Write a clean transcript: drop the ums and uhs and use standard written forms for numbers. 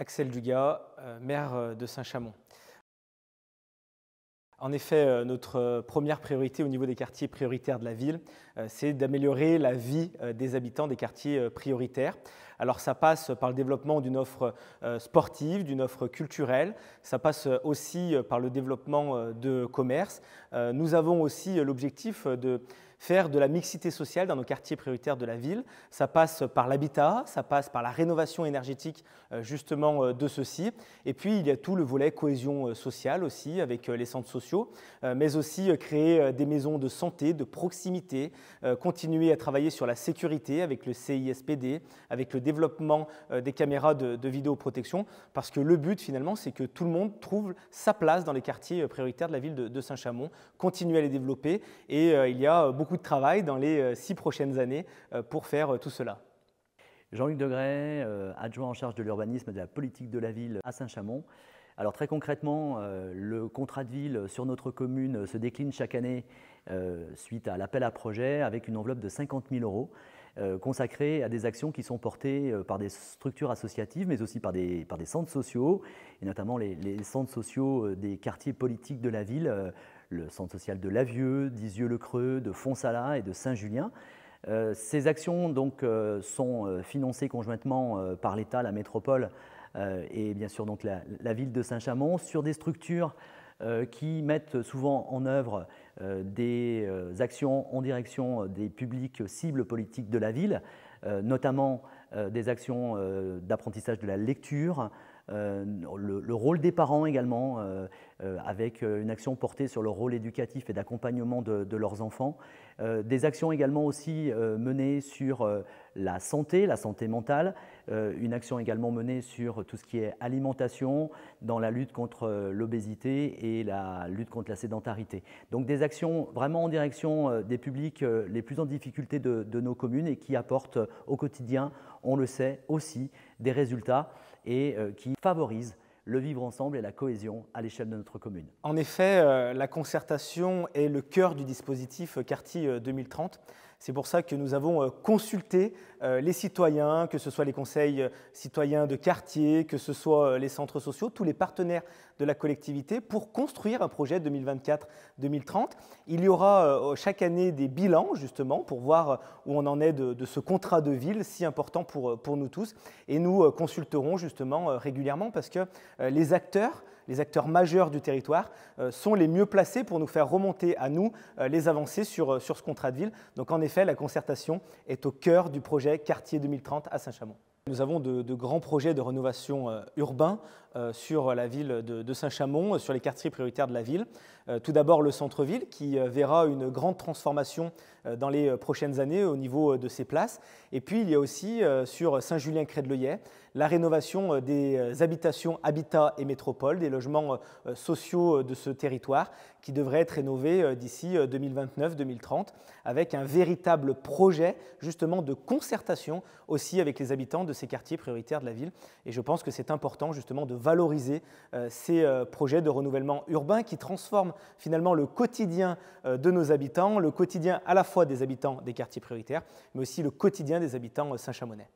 Axel Dugas, maire de Saint-Chamond. En effet, notre première priorité au niveau des quartiers prioritaires de la ville, c'est d'améliorer la vie des habitants des quartiers prioritaires. Alors ça passe par le développement d'une offre sportive, d'une offre culturelle, ça passe aussi par le développement de commerce. Nous avons aussi l'objectif de faire de la mixité sociale dans nos quartiers prioritaires de la ville. Ça passe par l'habitat, ça passe par la rénovation énergétique justement de ceux-ci. Et puis il y a tout le volet cohésion sociale aussi avec les centres sociaux, mais aussi créer des maisons de santé, de proximité, continuer à travailler sur la sécurité avec le CISPD, avec le développement des caméras de vidéoprotection, parce que le but finalement c'est que tout le monde trouve sa place dans les quartiers prioritaires de la ville de Saint-Chamond, continuer à les développer et il y a beaucoup de travail dans les 6 prochaines années pour faire tout cela. Jean-Luc Degray, adjoint en charge de l'urbanisme et de la politique de la ville à Saint-Chamond. Alors très concrètement, le contrat de ville sur notre commune se décline chaque année suite à l'appel à projet avec une enveloppe de 50 000 € consacrée à des actions qui sont portées par des structures associatives mais aussi par des centres sociaux et notamment les centres sociaux des quartiers politiques de la ville, le centre social de Lavieux, d'Izieux-le-Creux, de Fonsala et de Saint-Julien. Ces actions donc, sont financées conjointement par l'État, la métropole et bien sûr donc la ville de Saint-Chamond sur des structures qui mettent souvent en œuvre des actions en direction des publics cibles politiques de la ville, notamment des actions d'apprentissage de la lecture, le rôle des parents également, avec une action portée sur le rôle éducatif et d'accompagnement de leurs enfants, des actions également aussi menées sur la santé mentale, une action également menée sur tout ce qui est alimentation, dans la lutte contre l'obésité et la lutte contre la sédentarité. Donc des actions vraiment en direction des publics les plus en difficulté de nos communes et qui apportent au quotidien, on le sait aussi, des résultats et qui favorisent le vivre ensemble et la cohésion à l'échelle de notre commune. En effet, la concertation est le cœur du dispositif Quartier 2030. C'est pour ça que nous avons consulté les citoyens, que ce soit les conseils citoyens de quartier, que ce soit les centres sociaux, tous les partenaires de la collectivité pour construire un projet 2024-2030. Il y aura chaque année des bilans justement pour voir où on en est de ce contrat de ville si important pour nous tous. Et nous consulterons justement régulièrement parce que les acteurs majeurs du territoire sont les mieux placés pour nous faire remonter à nous les avancées sur ce contrat de ville. Donc en effet, la concertation est au cœur du projet Quartier 2030 à Saint-Chamond. Nous avons de grands projets de rénovation urbains sur la ville de Saint-Chamond, sur les quartiers prioritaires de la ville. Tout d'abord le centre-ville qui verra une grande transformation dans les prochaines années au niveau de ses places. Et puis il y a aussi sur Saint-Julien-Crès-de-Leuillet la rénovation des habitations Habitat et Métropole, des logements sociaux de ce territoire qui devraient être rénovés d'ici 2029-2030 avec un véritable projet justement de concertation aussi avec les habitants de ces quartiers prioritaires de la ville. Et je pense que c'est important justement de valoriser ces projets de renouvellement urbain qui transforment finalement le quotidien de nos habitants, le quotidien à la fois des habitants des quartiers prioritaires, mais aussi le quotidien des habitants saint-chamonnais.